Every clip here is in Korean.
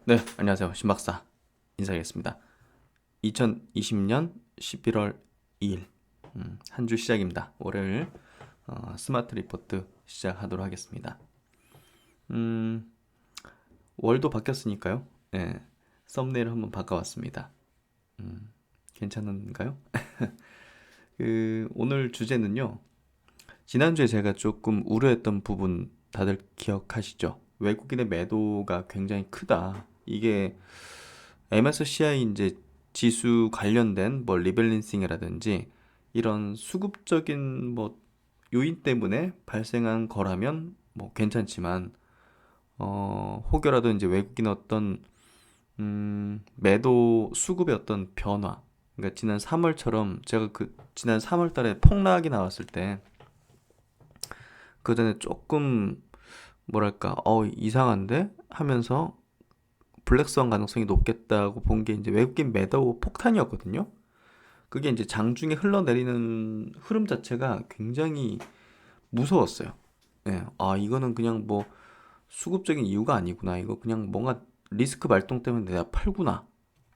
네, 안녕하세요. 신박사 인사드리겠습니다. 2020년 11월 2일 한 주 시작입니다. 월요일 스마트 리포트 시작하도록 하겠습니다. 음, 월도 바뀌었으니까요. 네, 썸네일 한번 바꿔봤습니다. 괜찮은가요? 오늘 주제는요. 지난주에 제가 조금 우려했던 부분 다들 기억하시죠? 외국인의 매도가 굉장히 크다. 이게 MSCI 이제 지수 관련된 뭐 리밸런싱이라든지 이런 수급적인 뭐 요인 때문에 발생한 거라면 뭐 괜찮지만 혹여라도 이제 외국인 어떤 매도 수급의 어떤 변화, 그러니까 지난 3월처럼 제가 그 지난 3월 달에 폭락이 나왔을 때 그 전에 조금 뭐랄까 이상한데 하면서 블랙스완 가능성이 높겠다고 본 게 이제 외국인 매도 폭탄이었거든요. 그게 이제 장중에 흘러내리는 흐름 자체가 굉장히 무서웠어요. 예, 이거는 그냥 뭐 수급적인 이유가 아니구나. 이거 그냥 뭔가 리스크 발동 때문에 내가 팔구나.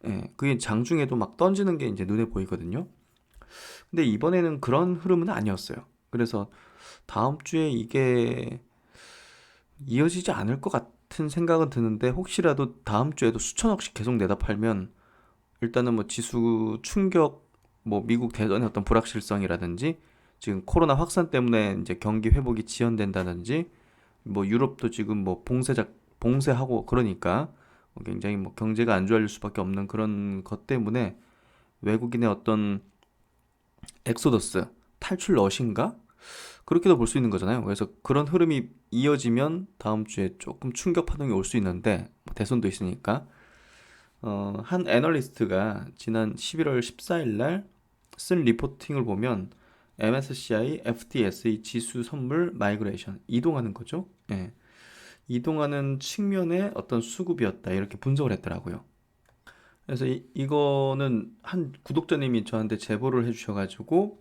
예, 그게 장중에도 막 던지는 게 이제 눈에 보이거든요. 근데 이번에는 그런 흐름은 아니었어요. 그래서 다음 주에 이게 이어지지 않을 것 같은 생각은 드는데 혹시라도 다음 주에도 수천억씩 계속 내다 팔면 일단은 뭐 지수 충격, 뭐 미국 대선의 어떤 불확실성이라든지 지금 코로나 확산 때문에 이제 경기 회복이 지연된다든지 뭐 유럽도 지금 뭐 봉쇄하고 그러니까 굉장히 뭐 경제가 안 좋아질 수밖에 없는 그런 것 때문에 외국인의 어떤 엑소더스 탈출 러시인가 그렇게도 볼 수 있는 거잖아요. 그래서 그런 흐름이 이어지면 다음 주에 조금 충격 파동이 올 수 있는데 뭐 대선도 있으니까 한 애널리스트가 지난 11월 14일 날 쓴 리포팅을 보면 MSCI, FTSE 지수 선물 마이그레이션 이동하는 거죠. 예. 이동하는 측면의 어떤 수급이었다 이렇게 분석을 했더라고요. 그래서 이거는 한 구독자님이 저한테 제보를 해주셔가지고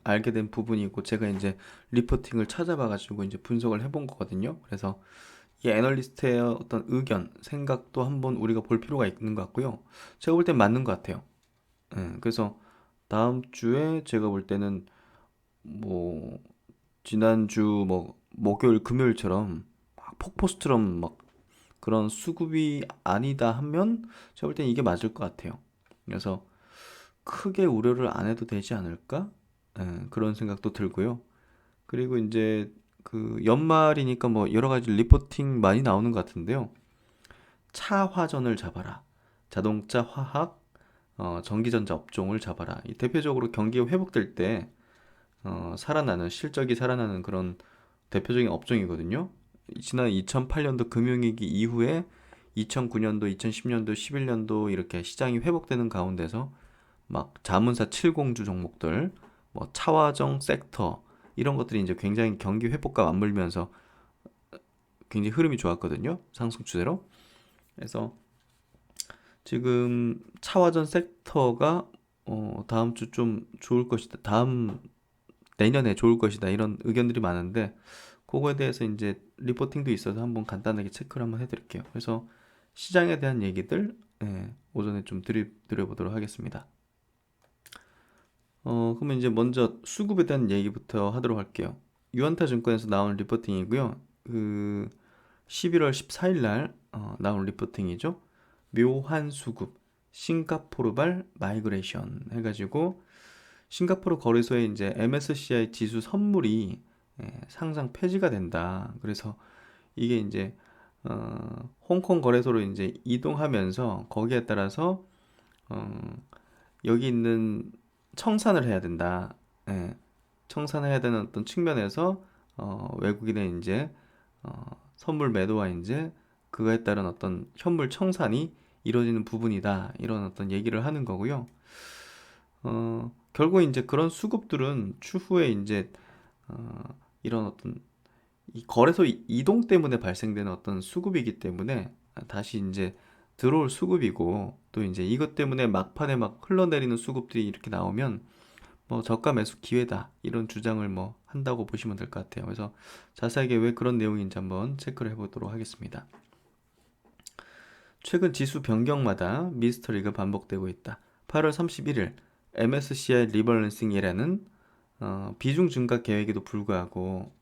알게 된 부분이고 제가 이제 리포팅을 찾아봐가지고 이제 분석을 해본 거거든요. 그래서 이 애널리스트의 어떤 의견, 생각도 한번 우리가 볼 필요가 있는 것 같고요. 제가 볼 땐 맞는 것 같아요. 그래서 다음 주에 제가 볼 때는 뭐 지난주 뭐 목요일, 금요일처럼 막 폭포수처럼 막 그런 수급이 아니다 하면 제가 볼 땐 이게 맞을 것 같아요. 그래서 크게 우려를 안 해도 되지 않을까? 그런 생각도 들고요. 그리고 이제 그 연말이니까 뭐 여러 가지 리포팅 많이 나오는 것 같은데요. 차 화전을 잡아라. 자동차, 화학, 전기전자 업종을 잡아라. 이 대표적으로 경기가 회복될 때 살아나는 실적이 살아나는 그런 대표적인 업종이거든요. 지난 2008년도 금융위기 이후에 2009년도, 2010년도, 11년도 이렇게 시장이 회복되는 가운데서 막 자문사 7공주 종목들, 뭐 차화정 섹터 이런 것들이 이제 굉장히 경기 회복과 맞물면서 굉장히 흐름이 좋았거든요. 상승 추세로. 그래서 지금 차화전 섹터가 다음 주 좀 좋을 것이다. 다음 내년에 좋을 것이다. 이런 의견들이 많은데 그거에 대해서 이제 리포팅도 있어서 한번 간단하게 체크를 한번 해드릴게요. 그래서 시장에 대한 얘기들 오전에 좀 드려보도록 하겠습니다. 그러면 이제 먼저 수급에 대한 얘기부터 하도록 할게요. 유안타 증권에서 나온 리포팅이고요. 그 11월 14일 날 나온 리포팅이죠. 묘한 수급, 싱가포르발 마이그레이션 해가지고 싱가포르 거래소에 이제 MSCI 지수 선물이 상장 폐지가 된다. 그래서 이게 이제 홍콩 거래소로 이제 이동하면서 거기에 따라서 어, 여기 있는 청산을 해야 된다. 예, 청산해야 되는 어떤 측면에서 외국인의 이제 선물 매도와 이제 그거에 따른 어떤 현물 청산이 이루어지는 부분이다. 이런 어떤 얘기를 하는 거고요. 결국 이제 그런 수급들은 추후에 이제 이런 어떤 이 거래소 이동 때문에 발생되는 어떤 수급이기 때문에 다시 이제 들어올 수급이고 또 이제 이것 때문에 막판에 막 흘러내리는 수급들이 이렇게 나오면 뭐 저가 매수 기회다 이런 주장을 뭐 한다고 보시면 될 것 같아요. 그래서 자세하게 왜 그런 내용인지 한번 체크를 해보도록 하겠습니다. 최근 지수 변경마다 미스터리가 반복되고 있다. 8월 31일 MSCI 리밸런싱이라는 비중 증가 계획에도 불구하고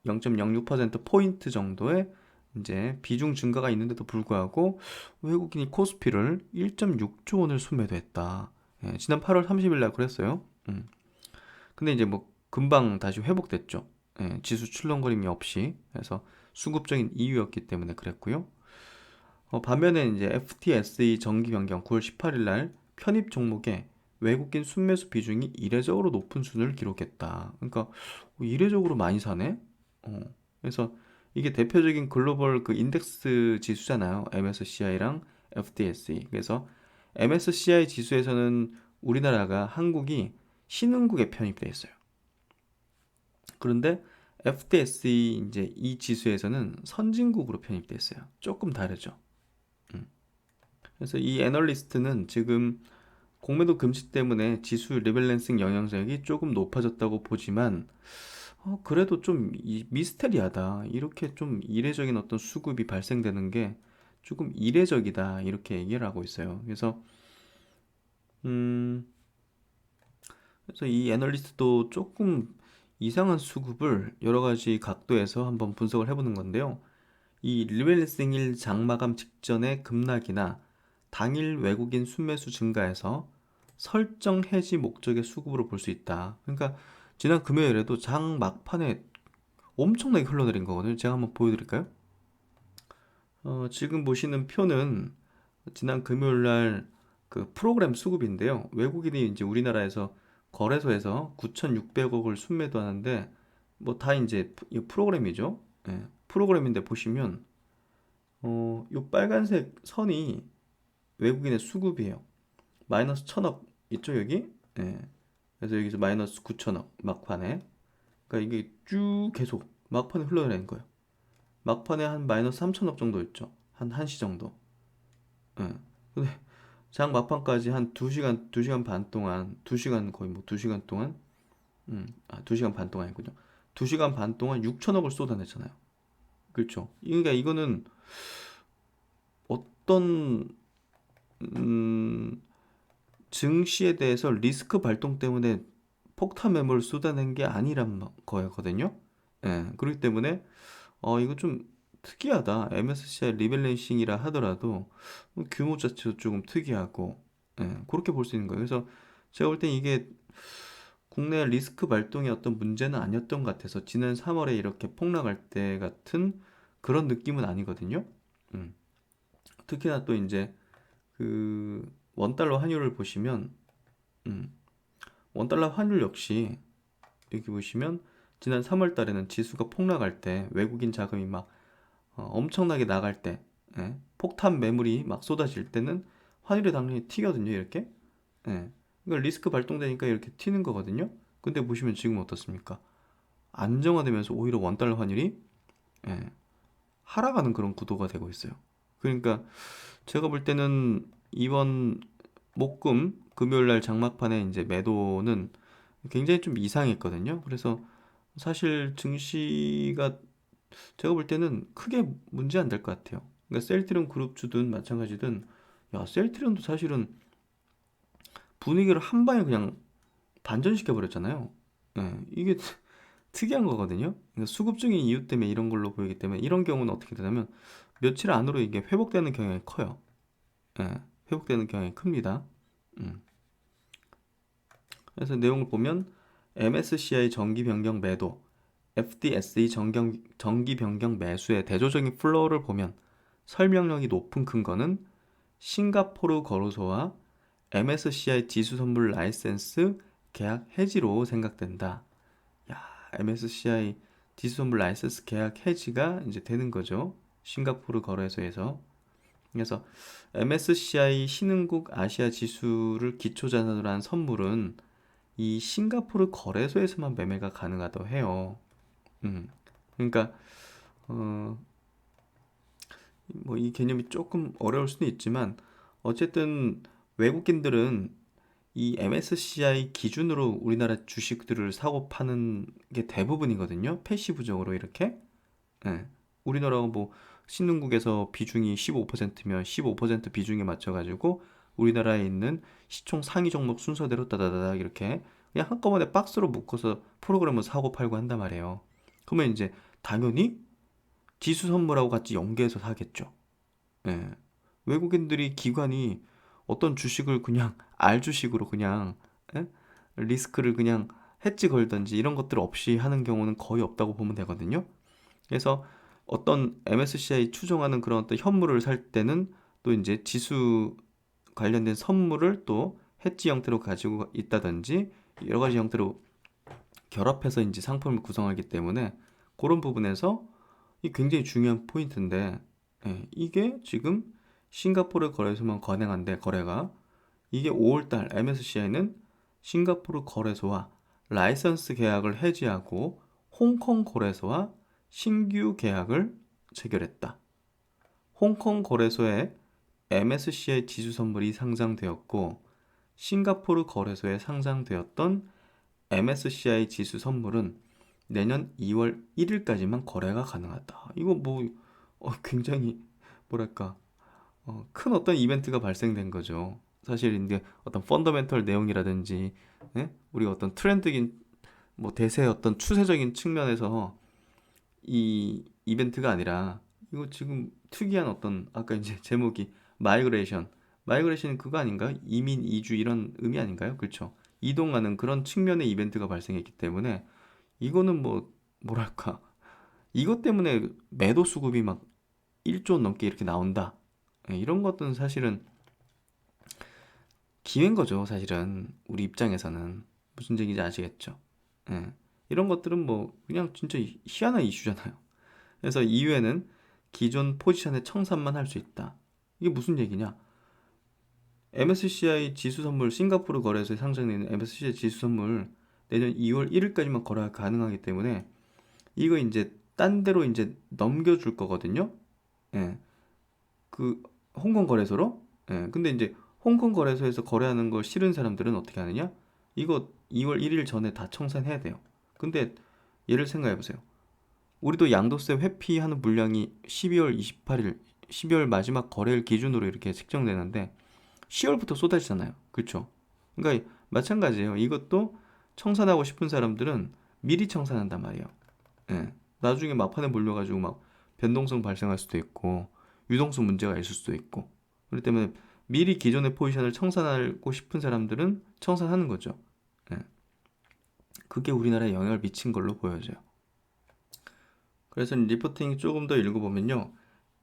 0.06% 포인트 정도의 이제 비중 증가가 있는데도 불구하고 외국인이 코스피를 1.6조 원을 순매도했다. 지난 8월 30일 날 그랬어요. 근데 이제 뭐 금방 다시 회복됐죠. 지수 출렁거림이 없이. 그래서 수급적인 이유였기 때문에 그랬고요. 반면에 이제 FTSE 정기 변경 9월 18일 날 편입 종목에 외국인 순매수 비중이 이례적으로 높은 수준을 기록했다. 그러니까 이례적으로 많이 사네. 그래서 이게 대표적인 글로벌 그 인덱스 지수잖아요. MSCI랑 FTSE. 그래서 MSCI 지수에서는 우리나라가 한국이 신흥국에 편입돼 있어요. 그런데 FTSE 이제 이 지수에서는 선진국으로 편입돼 있어요. 조금 다르죠. 그래서 이 애널리스트는 지금 공매도 금지 때문에 지수 리밸런싱 영향력이 조금 높아졌다고 보지만 그래도 좀 미스테리하다. 이렇게 좀 이례적인 어떤 수급이 발생되는 게 조금 이례적이다. 이렇게 얘기를 하고 있어요. 음, 그래서 이 애널리스트도 조금 이상한 수급을 여러 가지 각도에서 한번 분석을 해보는 건데요. 이 리밸런싱일 장마감 직전의 급락이나 당일 외국인 순매수 증가에서 설정 해지 목적의 수급으로 볼 수 있다. 그러니까 지난 금요일에도 장 막판에 엄청나게 흘러내린 거거든요. 제가 한번 보여드릴까요? 지금 보시는 표는 지난 금요일 날 그 프로그램 수급인데요. 외국인이 이제 우리나라에서 거래소에서 9,600억을 순매도하는데 뭐 다 이제 이 프로그램이죠. 프로그램인데 보시면 요 빨간색 선이 외국인의 수급이에요. 마이너스 1,000억 있죠 여기? 그래서 여기서 마이너스 9,000억 막판에. 그러니까 이게 쭉 계속 막판에 흘러내린 거예요. 막판에 한 마이너스 3,000억 정도 있죠. 한 1시 정도. 예. 근데 장 막판까지 한 2시간, 2시간 반 동안, 2시간 거의 뭐 2시간 동안, 2시간 반 동안이군요. 2시간 반 동안 6천억을 쏟아냈잖아요. 그렇죠. 그러니까 이거는 어떤, 음, 증시에 대해서 리스크 발동 때문에 폭탄 매물을 쏟아낸 게 아니란 거거든요. 그렇기 때문에 이거 좀 특이하다. MSCI 리밸런싱이라 하더라도 규모 자체도 조금 특이하고 그렇게 볼 수 있는 거예요. 그래서 제가 볼 땐 이게 국내 리스크 발동의 어떤 문제는 아니었던 것 같아서 지난 3월에 이렇게 폭락할 때 같은 그런 느낌은 아니거든요. 음. 특히나 또 이제 그 원달러 환율을 보시면 음, 원달러 환율 역시 여기 보시면 지난 3월 달에는 지수가 폭락할 때 외국인 자금이 막 엄청나게 나갈 때 폭탄 매물이 막 쏟아질 때는 환율이 당연히 튀거든요 이렇게. 이거 리스크 발동되니까 이렇게 튀는 거거든요. 근데 보시면 지금 어떻습니까? 안정화되면서 오히려 원달러 환율이 예, 하락하는 그런 구도가 되고 있어요. 그러니까 제가 볼 때는 이번 목금 금요일 날 장막판에 이제 매도는 굉장히 좀 이상했거든요. 그래서 사실 증시가 제가 볼 때는 크게 문제 안 될 것 같아요. 그러니까 셀트리온 그룹주든 마찬가지든 야 셀트리온도 사실은 분위기를 한 방에 그냥 반전시켜 버렸잖아요. 이게 특이한 거거든요. 그러니까 수급적인 이유 때문에 이런 걸로 보이기 때문에 이런 경우는 어떻게 되냐면 며칠 안으로 이게 회복되는 경향이 커요. 회복되는 경향이 큽니다. 음. 그래서 내용을 보면 MSCI 정기 변경 매도, FTSE 정기 변경 매수의 대조적인 플로우를 보면 설명력이 높은 근거는 싱가포르 거래소와 MSCI 지수 선물 라이센스 계약 해지로 생각된다. 야, MSCI 지수 선물 라이센스 계약 해지가 이제 되는 거죠. 싱가포르 거래소에서. 그래서 MSCI 신흥국 아시아 지수를 기초 자산으로 한 선물은 이 싱가포르 거래소에서만 매매가 가능하다고 해요. 그러니까 어, 뭐 이 개념이 조금 어려울 수는 있지만 어쨌든 외국인들은 이 MSCI 기준으로 우리나라 주식들을 사고 파는 게 대부분이거든요. 패시브적으로 이렇게. 예. 우리나라가 뭐 신흥국에서 비중이 15%면 15% 비중에 맞춰가지고 우리나라에 있는 시총 상위 종목 순서대로 따다다닥 이렇게 그냥 한꺼번에 박스로 묶어서 프로그램을 사고 팔고 한단 말이에요. 그러면 이제 당연히 지수 선물하고 같이 연계해서 사겠죠. 예. 외국인들이 기관이 어떤 주식을 그냥 알 주식으로 그냥 예? 리스크를 그냥 해지 걸든지 이런 것들 없이 하는 경우는 거의 없다고 보면 되거든요. 그래서 어떤 MSCI 추종하는 그런 어떤 현물을 살 때는 또 이제 지수 관련된 선물을 또 해지 형태로 가지고 있다든지 여러 가지 형태로 결합해서 이제 상품을 구성하기 때문에 그런 부분에서 이 굉장히 중요한 포인트인데 예, 이게 지금 싱가포르 거래소만 가능한데 거래가 이게 5월달 MSCI는 싱가포르 거래소와 라이선스 계약을 해지하고 홍콩 거래소와 신규 계약을 체결했다. 홍콩 거래소에 MSCI 지수 선물이 상장되었고 싱가포르 거래소에 상장되었던 MSCI 지수 선물은 내년 2월 1일까지만 거래가 가능하다. 이거 뭐 굉장히 뭐랄까 큰 어떤 이벤트가 발생된 거죠. 사실 이제 어떤 펀더멘털 내용이라든지 우리가 어떤 트렌드긴 뭐 대세의 어떤 추세적인 측면에서 이 이벤트가 아니라 이거 지금 특이한 어떤 아까 이제 제목이 마이그레이션은 그거 아닌가요? 이민 이주 이런 의미 아닌가요? 그렇죠. 이동하는 그런 측면의 이벤트가 발생했기 때문에 이거는 뭐 뭐랄까 이것 때문에 매도 수급이 막 1조 넘게 이렇게 나온다. 이런 것들은 사실은 기회인 거죠. 사실은 우리 입장에서는 무슨 얘기인지 아시겠죠? 예. 이런 것들은 뭐 그냥 진짜 희한한 이슈잖아요. 그래서 이후에는 기존 포지션의 청산만 할 수 있다. 이게 무슨 얘기냐? MSCI 지수 선물 싱가포르 거래소에 상장되는 MSCI 지수 선물 내년 2월 1일까지만 거래가 가능하기 때문에 이거 이제 딴 데로 이제 넘겨줄 거거든요. 예. 그 홍콩 거래소로. 예. 근데 이제 홍콩 거래소에서 거래하는 걸 싫은 사람들은 어떻게 하느냐? 이거 2월 1일 전에 다 청산해야 돼요. 근데 예를 생각해 보세요. 우리도 양도세 회피하는 물량이 12월 28일, 12월 마지막 거래일 기준으로 이렇게 책정되는데 10월부터 쏟아지잖아요. 그렇죠? 그러니까 마찬가지예요. 이것도 청산하고 싶은 사람들은 미리 청산한단 말이에요. 예. 나중에 막판에 몰려가지고 막 변동성 발생할 수도 있고 유동성 문제가 있을 수도 있고 그렇기 때문에 미리 기존의 포지션을 청산하고 싶은 사람들은 청산하는 거죠. 예. 그게 우리나라에 영향을 미친 걸로 보여져요. 그래서 리포팅 조금 더 읽어보면요.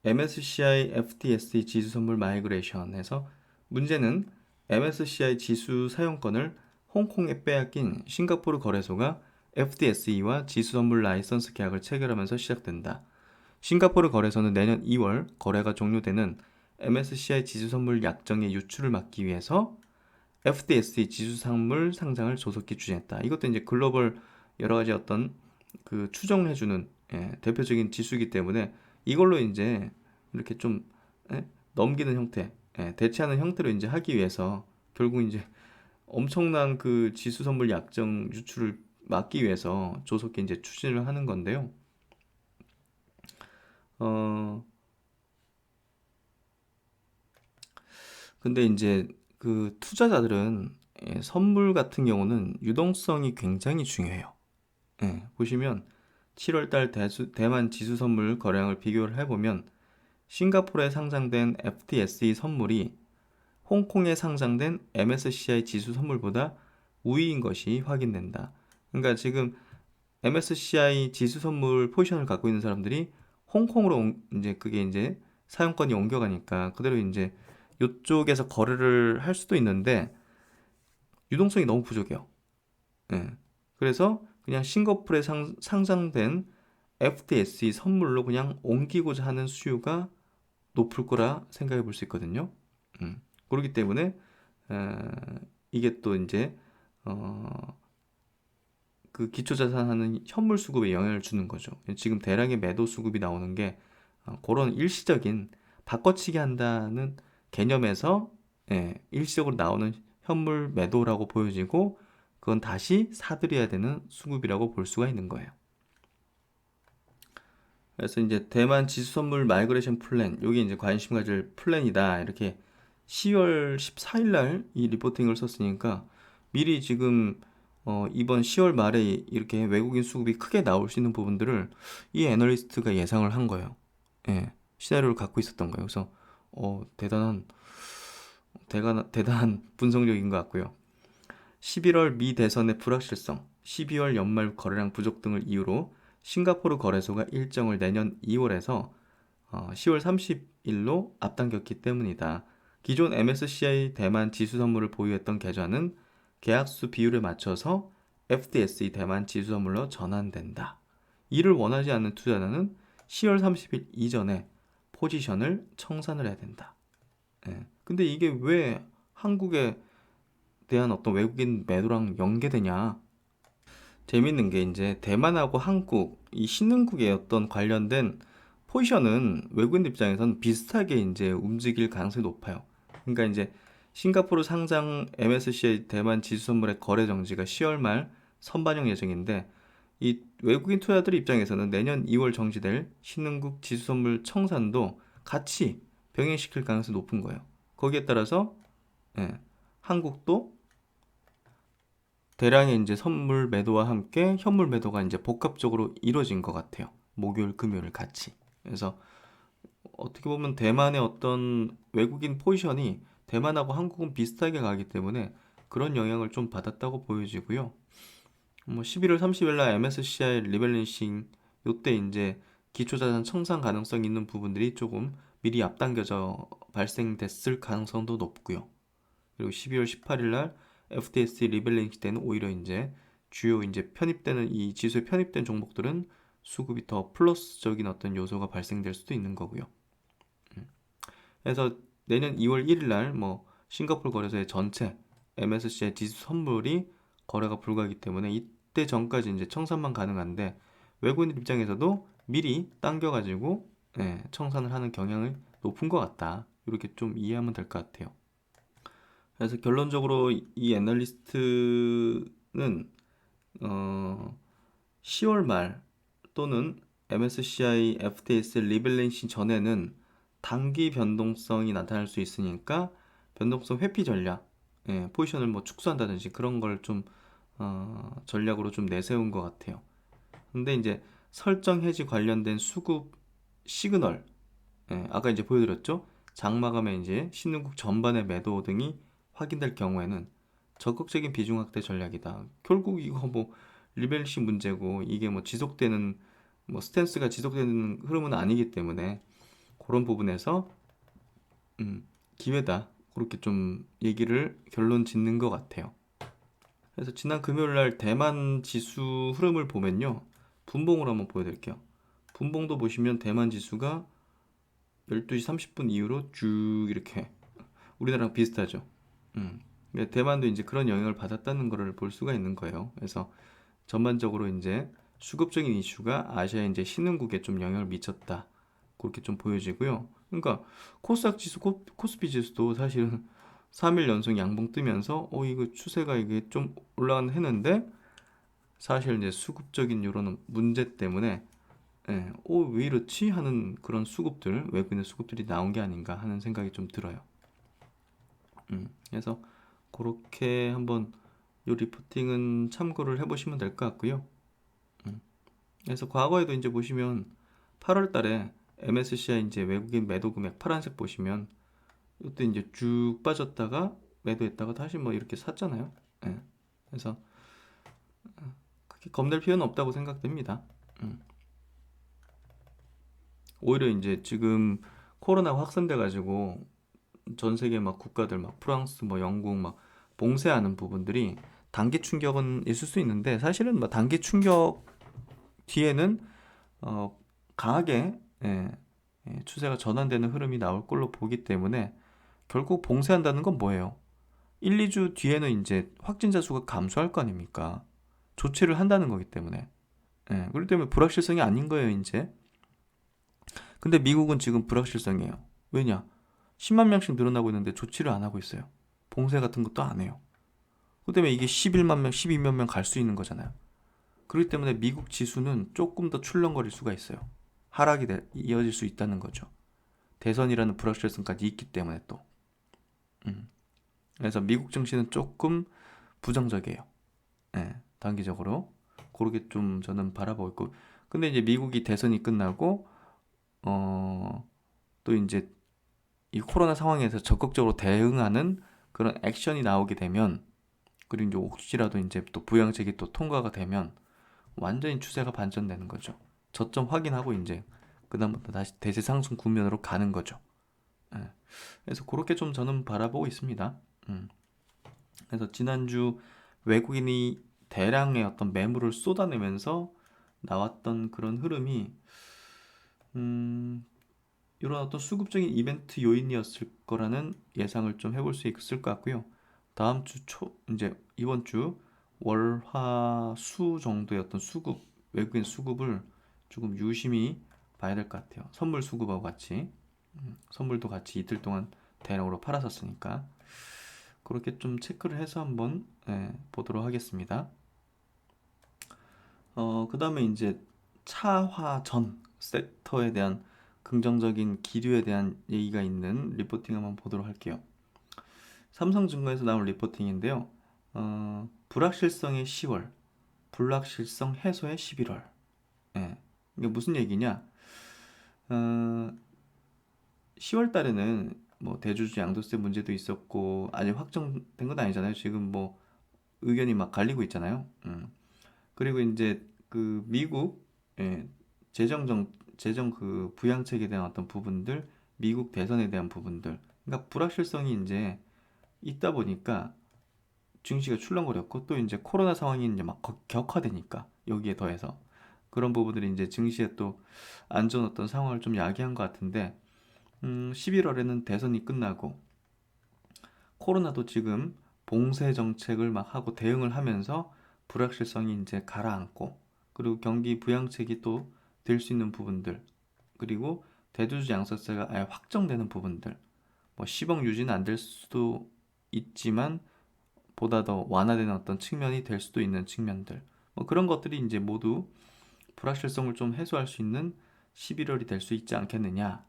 MSCI FTSE 지수 선물 마이그레이션에서 문제는 MSCI 지수 사용권을 홍콩에 빼앗긴 싱가포르 거래소가 FTSE와 지수 선물 라이선스 계약을 체결하면서 시작된다. 싱가포르 거래소는 내년 2월 거래가 종료되는 MSCI 지수 선물 약정의 유출을 막기 위해서 FTSE 지수 선물 상장을 조속히 추진했다. 이것도 이제 글로벌 여러 가지 어떤 그 추정해주는 대표적인 지수이기 때문에 이걸로 이제 이렇게 좀 넘기는 형태, 대체하는 형태로 이제 하기 위해서 결국 이제 엄청난 그 지수 선물 약정 유출을 막기 위해서 조속히 이제 추진을 하는 건데요. 어, 근데 이제 그 투자자들은 선물 같은 경우는 유동성이 굉장히 중요해요. 보시면 7월달 대만 지수 선물 거래량을 비교를 해보면 싱가포르에 상장된 FTSE 선물이 홍콩에 상장된 MSCI 지수 선물보다 우위인 것이 확인된다. 그러니까 지금 MSCI 지수 선물 포지션을 갖고 있는 사람들이 홍콩으로 이제 그게 이제 사용권이 옮겨가니까 그대로 이제 이쪽에서 거래를 할 수도 있는데 유동성이 너무 부족해요. 예. 그래서 그냥 싱가포르에 상장된 FTSE 선물로 그냥 옮기고자 하는 수요가 높을 거라 생각해 볼 수 있거든요. 그렇기 때문에 에, 이게 또 이제 그 기초자산하는 현물 수급에 영향을 주는 거죠. 지금 대량의 매도 수급이 나오는 게 그런 일시적인 바꿔치기 한다는 개념에서 일시적으로 나오는 현물 매도라고 보여지고 그건 다시 사들여야 되는 수급이라고 볼 수가 있는 거예요. 그래서 이제 대만 지수 선물 마이그레이션 플랜, 요게 이제 관심 가질 플랜이다. 이렇게 10월 14일 날 이 리포팅을 썼으니까 미리 지금 이번 10월 말에 이렇게 외국인 수급이 크게 나올 수 있는 부분들을 이 애널리스트가 예상을 한 거예요. 예, 시나리오를 갖고 있었던 거예요. 그래서 대단한 분석력인 것 같고요. 11월 미 대선의 불확실성, 12월 연말 거래량 부족 등을 이유로 싱가포르 거래소가 일정을 내년 2월에서 10월 30일로 앞당겼기 때문이다. 기존 MSCI 대만 지수 선물을 보유했던 계좌는 계약수 비율에 맞춰서 FTSE 대만 지수 선물로 전환된다. 이를 원하지 않는 투자자는 10월 30일 이전에 포지션을 청산을 해야 된다. 예. 근데 이게 왜 한국에 대한 어떤 외국인 매도랑 연계되냐? 재밌는 게 이제 대만하고 한국, 이 신흥국의 어떤 관련된 포지션은 외국인 입장에서는 비슷하게 이제 움직일 가능성이 높아요. 그러니까 이제 싱가포르 상장 MSCI 대만 지수 선물의 거래 정지가 10월 말 선반영 예정인데 이 외국인 투자들 입장에서는 내년 2월 정지될 신흥국 지수 선물 청산도 같이 병행시킬 가능성이 높은 거예요. 거기에 따라서 예, 한국도 대량의 이제 선물 매도와 함께 현물 매도가 이제 복합적으로 이루어진 것 같아요. 목요일, 금요일 같이. 그래서 어떻게 보면 대만의 어떤 외국인 포지션이 대만하고 한국은 비슷하게 가기 때문에 그런 영향을 좀 받았다고 보여지고요. 뭐 11월 30일 날 MSCI 리밸런싱 요때 이제 기초자산 청산 가능성 있는 부분들이 조금 미리 앞당겨져 발생됐을 가능성도 높고요. 그리고 12월 18일 날 FTSE 리밸런싱 때는 오히려 이제 주요 이제 편입되는 이 지수에 편입된 종목들은 수급이 더 플러스적인 어떤 요소가 발생될 수도 있는 거고요. 그래서 내년 2월 1일 날 뭐 싱가포르 거래소의 전체 MSCI 지수 선물이 거래가 불가하기 때문에 이때 전까지 이제 청산만 가능한데 외국인 입장에서도 미리 당겨가지고 청산을 하는 경향이 높은 것 같다. 이렇게 좀 이해하면 될 것 같아요. 그래서 결론적으로 이 애널리스트는 10월 말 또는 MSCI FTS 리밸런싱 전에는 단기 변동성이 나타날 수 있으니까 변동성 회피 전략, 포지션을 뭐 축소한다든지 그런 걸 좀 전략으로 좀 내세운 것 같아요. 근데 이제 설정 해지 관련된 수급 시그널, 아까 이제 보여드렸죠? 장마감에 이제 신흥국 전반의 매도 등이 확인될 경우에는 적극적인 비중 확대 전략이다. 결국 이거 뭐 리밸런싱 문제고 이게 뭐 지속되는 뭐 스탠스가 지속되는 흐름은 아니기 때문에 그런 부분에서 기회다. 그렇게 좀 얘기를 결론 짓는 것 같아요. 그래서 지난 금요일 날 대만 지수 흐름을 보면요. 분봉으로 한번 보여드릴게요. 분봉도 보시면 대만 지수가 12시 30분 이후로 쭉 이렇게 우리나라랑 비슷하죠. 대만도 이제 그런 영향을 받았다는 것을 볼 수가 있는 거예요. 그래서 전반적으로 이제 수급적인 이슈가 아시아의 이제 신흥국에 좀 영향을 미쳤다. 그렇게 좀 보여지고요. 그러니까 코스닥 지수, 코스피 지수도 사실은 3일 연속 양봉 뜨면서 이거 추세가 이게 좀 올라간 했는데 사실 이제 수급적인 이런 문제 때문에 왜 이렇지 하는 그런 수급들, 외국인의 수급들이 나온 게 아닌가 하는 생각이 좀 들어요. 그래서 그렇게 한번 이 리포팅은 참고를 해보시면 될 것 같고요. 그래서 과거에도 이제 보시면 8월 달에 MSCI 이제 외국인 매도 금액 파란색 보시면 이때 이제 쭉 빠졌다가 매도했다가 다시 뭐 이렇게 샀잖아요. 그래서 그렇게 겁낼 필요는 없다고 생각됩니다. 오히려 이제 지금 코로나가 확산돼 가지고 전 세계 막 국가들 막 프랑스 뭐 영국 막 봉쇄하는 부분들이 단기 충격은 있을 수 있는데 사실은 뭐 단기 충격 뒤에는 어, 강하게 추세가 전환되는 흐름이 나올 걸로 보기 때문에 결국 봉쇄한다는 건 뭐예요? 1, 2주 뒤에는 이제 확진자 수가 감소할 거 아닙니까? 조치를 한다는 거기 때문에. 그렇기 때문에 불확실성이 아닌 거예요, 이제. 근데 미국은 지금 불확실성이에요. 왜냐? 10만 명씩 늘어나고 있는데 조치를 안 하고 있어요. 봉쇄 같은 것도 안 해요. 그 때문에 이게 11만 명, 12만 명 갈 수 있는 거잖아요. 그렇기 때문에 미국 지수는 조금 더 출렁거릴 수가 있어요. 이어질 수 있다는 거죠. 대선이라는 불확실성까지 있기 때문에 또. 음. 그래서 미국 증시는 조금 부정적이에요. 예, 단기적으로. 그렇게 좀 저는 바라보고 있고. 근데 이제 미국이 대선이 끝나고, 또 이제 이 코로나 상황에서 적극적으로 대응하는 그런 액션이 나오게 되면, 그리고 이제 혹시라도 이제 또 부양책이 또 통과가 되면 완전히 추세가 반전되는 거죠. 저점 확인하고 이제 그다음부터 다시 대세 상승 국면으로 가는 거죠. 예. 그래서 그렇게 좀 저는 바라보고 있습니다. 음. 그래서 지난주 외국인이 대량의 어떤 매물을 쏟아내면서 나왔던 그런 흐름이 이런 어떤 수급적인 이벤트 요인이었을 거라는 예상을 좀 해볼 수 있을 것 같고요. 다음 주 이제 이번 주 월, 화, 수 정도의 어떤 외국인 수급을 조금 유심히 봐야 될 것 같아요. 선물 수급하고 같이. 선물도 같이 이틀 동안 대량으로 팔았었으니까. 그렇게 좀 체크를 해서 한번 보도록 하겠습니다. 그 다음에 이제 차화전 섹터에 대한 긍정적인 기류에 대한 얘기가 있는 리포팅 한번 보도록 할게요. 삼성증권에서 나온 리포팅인데요. 불확실성의 10월, 불확실성 해소의 11월. 예, 이게 무슨 얘기냐? 어, 10월 달에는 뭐 대주주 양도세 문제도 있었고 아직 확정된 건 아니잖아요. 지금 뭐 의견이 막 갈리고 있잖아요. 그리고 이제 그 미국 재정 그 부양책에 대한 어떤 부분들, 미국 대선에 대한 부분들, 그러니까 불확실성이 이제 있다 보니까 증시가 출렁거렸고 또 이제 코로나 상황이 이제 막 격화되니까 여기에 더해서 그런 부분들이 이제 증시에 또 안 좋은 어떤 상황을 좀 야기한 것 같은데 11월에는 대선이 끝나고 코로나도 지금 봉쇄 정책을 막 하고 대응을 하면서 불확실성이 이제 가라앉고 그리고 경기 부양책이 또 될 수 있는 부분들 그리고 대주주 양도세가 아예 확정되는 부분들 뭐 10억 유지는 안 될 수도 있지만 보다 더 완화되는 어떤 측면이 될 수도 있는 측면들 뭐 그런 것들이 이제 모두 불확실성을 좀 해소할 수 있는 11월이 될 수 있지 않겠느냐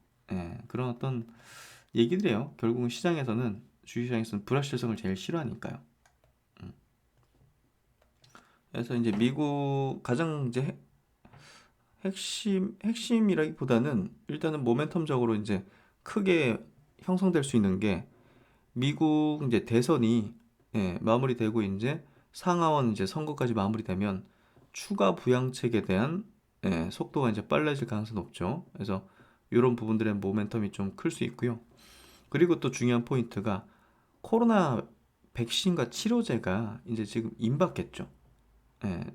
그런 어떤 얘기들이에요. 결국은 주식시장에서는 불확실성을 제일 싫어하니까요. 그래서 이제 미국 가장 이제 핵심이라기보다는 일단은 모멘텀적으로 이제 크게 형성될 수 있는 게 미국 이제 대선이 마무리되고 이제 상하원 이제 선거까지 마무리되면 추가 부양책에 대한 속도가 이제 빨라질 가능성이 높죠. 그래서 이런 부분들의 모멘텀이 좀 클 수 있고요. 그리고 또 중요한 포인트가 코로나 백신과 치료제가 이제 지금 임박했죠.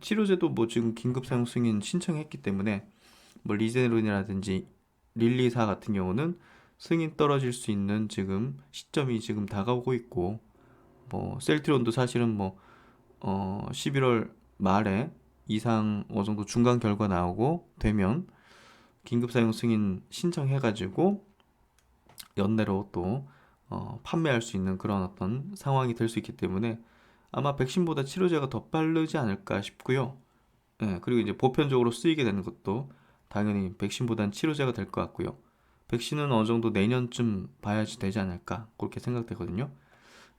치료제도 뭐 지금 긴급 사용 승인 신청했기 때문에 뭐 리제론이라든지 릴리사 같은 경우는 승인 떨어질 수 있는 지금 시점이 지금 다가오고 있고 뭐 셀트리온도 사실은 뭐 11월 말에 이상 어느 정도 중간 결과 나오고 되면 긴급 사용 승인 신청해가지고 연내로 또 판매할 수 있는 그런 어떤 상황이 될 수 있기 때문에 아마 백신보다 치료제가 더 빠르지 않을까 싶고요. 그리고 이제 보편적으로 쓰이게 되는 것도 당연히 백신보다는 치료제가 될 것 같고요. 백신은 어느 정도 내년쯤 봐야지 되지 않을까 그렇게 생각되거든요.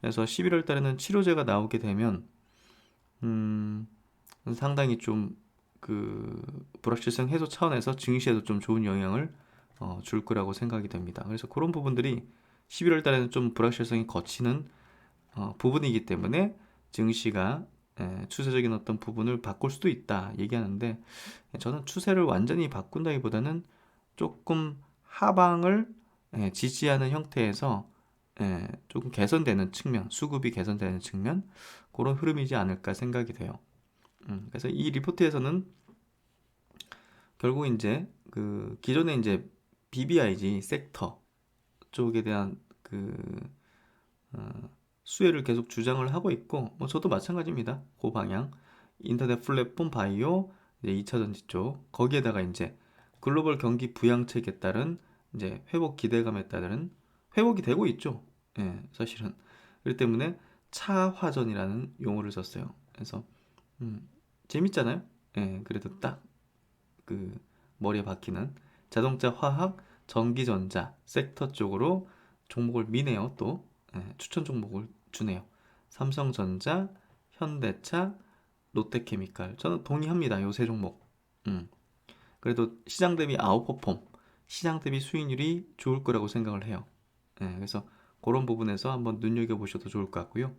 그래서 11월 달에는 치료제가 나오게 되면 음, 상당히 좀 그 불확실성 해소 차원에서 증시에도 좀 좋은 영향을 줄 거라고 생각이 됩니다. 그래서 그런 부분들이 11월 달에는 좀 불확실성이 거치는 부분이기 때문에 증시가 추세적인 어떤 부분을 바꿀 수도 있다 얘기하는데 저는 추세를 완전히 바꾼다기보다는 조금 하방을 지지하는 형태에서 조금 개선되는 측면, 수급이 개선되는 측면 그런 흐름이지 않을까 생각이 돼요. 그래서 이 리포트에서는 결국 이제 그 기존에 이제 BBIG 섹터 쪽에 대한 그 수혜를 계속 주장을 하고 있고 뭐 저도 마찬가지입니다. 그 방향 인터넷 플랫폼 바이오 이제 2차전지 쪽 거기에다가 이제 글로벌 경기 부양책에 따른 이제 회복 기대감에 따른 회복이 되고 있죠. 사실은 그렇기 때문에 차화전이라는 용어를 썼어요. 그래서 재밌잖아요. 그래도 딱 그 머리에 박히는 자동차, 화학, 전기전자 섹터 쪽으로 종목을 미네요. 또 추천 종목을 주네요. 삼성전자, 현대차, 롯데케미칼. 저는 동의합니다. 요 세 종목. 음. 그래도 시장 대비 아웃퍼폼, 시장 대비 수익률이 좋을 거라고 생각을 해요. 그래서 그런 부분에서 한번 눈여겨보셔도 좋을 것 같고요.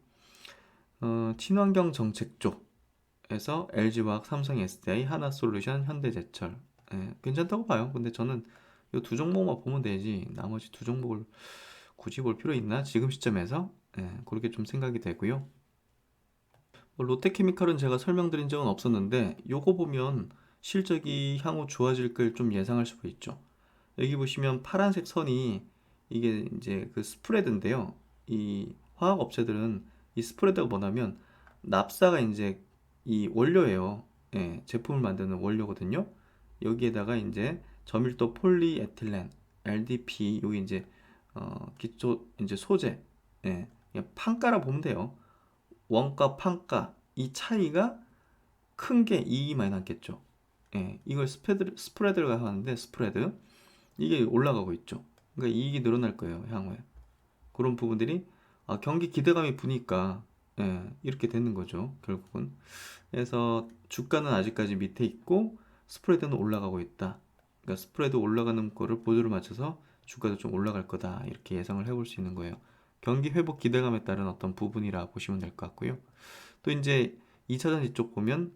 친환경 정책 쪽에서 LG화학, 삼성 SDI, 하나솔루션, 현대제철. 괜찮다고 봐요. 근데 저는 이 두 종목만 보면 되지 나머지 두 종목을 굳이 볼 필요 있나? 지금 시점에서 그렇게 좀 생각이 되고요. 롯데케미칼은 제가 설명드린 적은 없었는데 요거 보면 실적이 향후 좋아질 걸 좀 예상할 수가 있죠. 여기 보시면 파란색 선이 이게 이제 그 스프레드인데요. 이 화학 업체들은 이 스프레드가 뭐냐면 납사가 이제 이 원료예요. 제품을 만드는 원료거든요. 여기에다가 이제 저밀도 폴리에틸렌, LDP, 여기 이제 기초 이제 소재, 그냥 판가라 보면 돼요. 원가, 판가 이 차이가 큰 게 이익이 많이 남겠죠. 이걸 스프레드를 하는데 스프레드 이게 올라가고 있죠. 그러니까 이익이 늘어날 거예요, 향후에. 그런 부분들이 경기 기대감이 부니까 이렇게 되는 거죠, 결국은. 그래서 주가는 아직까지 밑에 있고 스프레드는 올라가고 있다. 그러니까 스프레드 올라가는 거를 보조를 맞춰서 주가도 좀 올라갈 거다. 이렇게 예상을 해볼 수 있는 거예요. 경기 회복 기대감에 따른 어떤 부분이라 보시면 될 것 같고요. 또 이제 2차전지 쪽 보면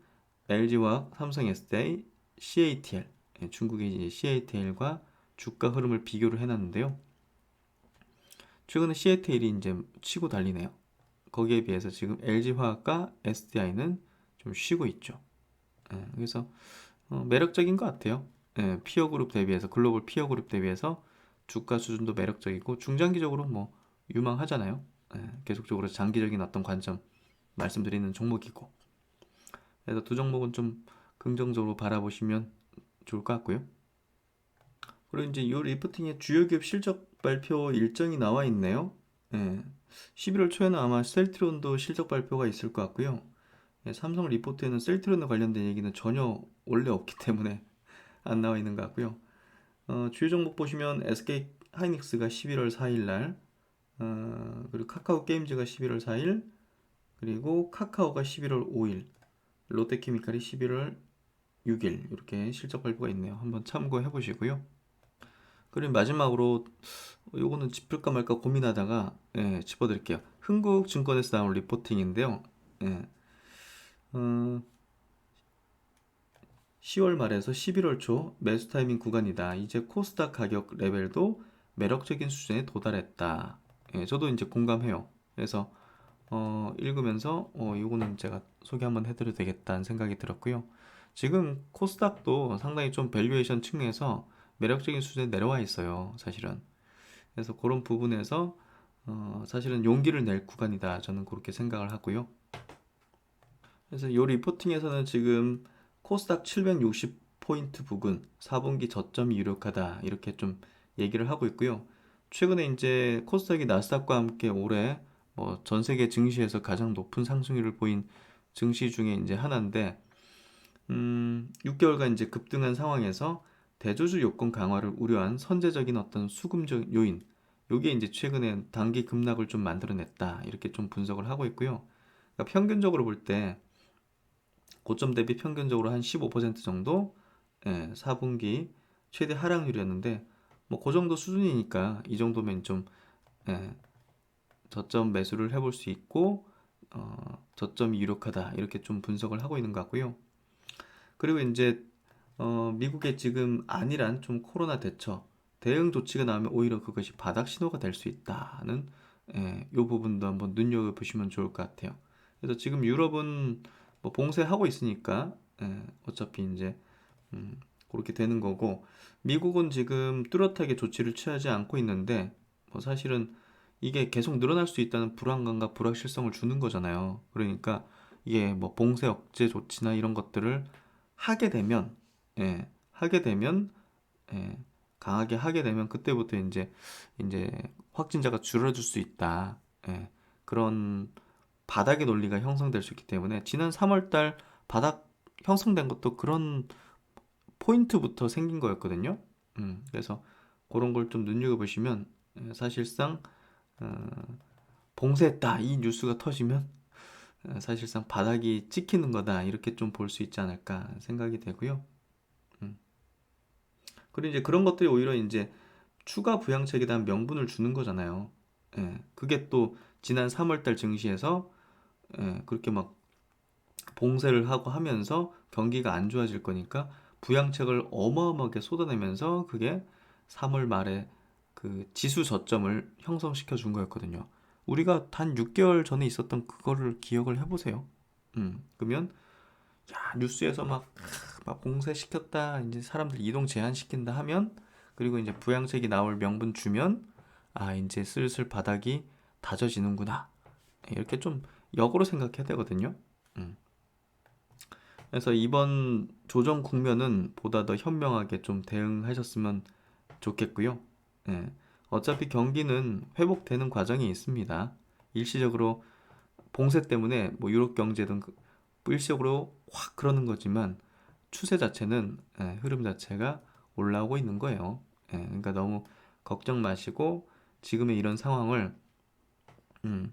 LG화학, 삼성 SDI, CATL, 중국의 이제 CATL과 주가 흐름을 비교를 해놨는데요. 최근에 CATL이 이제 치고 달리네요. 거기에 비해서 지금 LG화학과 SDI는 좀 쉬고 있죠. 그래서 매력적인 것 같아요. 피어 그룹 대비해서 글로벌 피어 그룹 대비해서 주가 수준도 매력적이고 중장기적으로 뭐 유망하잖아요. 계속적으로 장기적인 어떤 관점 말씀드리는 종목이고. 그래서 두 종목은 좀 긍정적으로 바라보시면 좋을 것 같고요. 그리고 이제 이 리포팅에 주요 기업 실적 발표 일정이 나와 있네요. 11월 초에는 아마 셀트리온도 실적 발표가 있을 것 같고요. 삼성 리포트에는 셀트리온과 관련된 얘기는 전혀 원래 없기 때문에 안 나와 있는 것 같고요. 주요 종목 보시면 SK 하이닉스가 11월 4일 날, 그리고 카카오 게임즈가 11월 4일, 그리고 카카오가 11월 5일, 롯데케미칼이 11월 6일 이렇게 실적 발표가 있네요. 한번 참고해 보시고요. 그리고 마지막으로 요거는 짚을까 말까 고민하다가 짚어드릴게요. 흥국증권에서 나온 리포팅인데요. 예, 어, 10월 말에서 11월 초 매수 타이밍 구간이다. 이제 코스닥 가격 레벨도 매력적인 수준에 도달했다. 저도 이제 공감해요. 그래서 읽으면서 이거는 제가 소개 한번 해드려도 되겠다는 생각이 들었고요. 지금 코스닥도 상당히 좀 밸류에이션 측면에서 매력적인 수준에 내려와 있어요. 사실은. 그래서 그런 부분에서 사실은 용기를 낼 구간이다. 저는 그렇게 생각을 하고요. 그래서 이 리포팅에서는 지금 코스닥 760포인트 부근 4분기 저점이 유력하다 이렇게 좀 얘기를 하고 있고요. 최근에 이제 코스닥이 나스닥과 함께 올해 뭐 전 세계 증시에서 가장 높은 상승률을 보인 증시 중에 이제 하나인데 6개월간 이제 급등한 상황에서 대조주 요건 강화를 우려한 선제적인 어떤 수급적 요인 요게 이제 최근에 단기 급락을 좀 만들어냈다 이렇게 좀 분석을 하고 있고요. 그러니까 평균적으로 볼때 고점 대비 평균적으로 한 15% 정도 4분기 최대 하락률이었는데 뭐 그 정도 수준이니까 이 정도면 좀 예, 저점 매수를 해볼 수 있고 저점이 유력하다 이렇게 좀 분석을 하고 있는 것 같고요. 그리고 이제 미국의 지금 안일한 좀 코로나 대응 조치가 나오면 오히려 그것이 바닥 신호가 될 수 있다는 이 부분도 한번 눈여겨보시면 좋을 것 같아요. 그래서 지금 유럽은 뭐 봉쇄하고 있으니까 어차피 이제 그렇게 되는 거고 미국은 지금 뚜렷하게 조치를 취하지 않고 있는데 뭐 사실은 이게 계속 늘어날 수 있다는 불안감과 불확실성을 주는 거잖아요. 그러니까 이게 뭐 봉쇄 억제 조치나 이런 것들을 하게 되면 하게 되면 예, 강하게 하게 되면 그때부터 이제 확진자가 줄어들 수 있다. 그런 바닥의 논리가 형성될 수 있기 때문에 지난 3월 달 바닥 형성된 것도 그런 포인트부터 생긴 거였거든요. 그래서 그런 걸 좀 눈여겨보시면 사실상 어, 봉쇄했다 이 뉴스가 터지면 사실상 바닥이 찍히는 거다 이렇게 좀 볼 수 있지 않을까 생각이 되고요. 음. 그리고 이제 그런 것들이 오히려 이제 추가 부양책에 대한 명분을 주는 거잖아요. 예, 그게 또 지난 3월달 증시에서 그렇게 막 봉쇄를 하고 하면서 경기가 안 좋아질 거니까 부양책을 어마어마하게 쏟아내면서 그게 3월 말에 그 지수 저점을 형성시켜 준 거였거든요. 우리가 단 6개월 전에 있었던 그거를 기억을 해보세요. 그러면 야 뉴스에서 막 봉쇄시켰다 이제 사람들 이동 제한시킨다 하면 그리고 이제 부양책이 나올 명분 주면 아 이제 슬슬 바닥이 다져지는구나 이렇게 좀 역으로 생각해야 되거든요. 음. 그래서 이번 조정 국면은 보다 더 현명하게 좀 대응하셨으면 좋겠고요. 예. 어차피 경기는 회복되는 과정이 있습니다. 일시적으로 봉쇄 때문에 뭐 유럽 경제든 일시적으로 확 그러는 거지만 추세 자체는 흐름 자체가 올라오고 있는 거예요. 그러니까 너무 걱정 마시고 지금의 이런 상황을 음,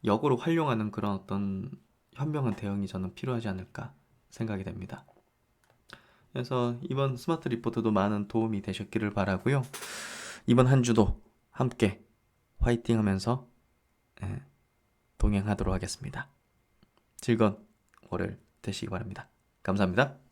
역으로 활용하는 그런 어떤 현명한 대응이 저는 필요하지 않을까 생각이 됩니다. 그래서 이번 스마트 리포트도 많은 도움이 되셨기를 바라고요. 이번 한 주도 함께 화이팅 하면서 동행하도록 하겠습니다. 즐거운 월요일 되시기 바랍니다. 감사합니다.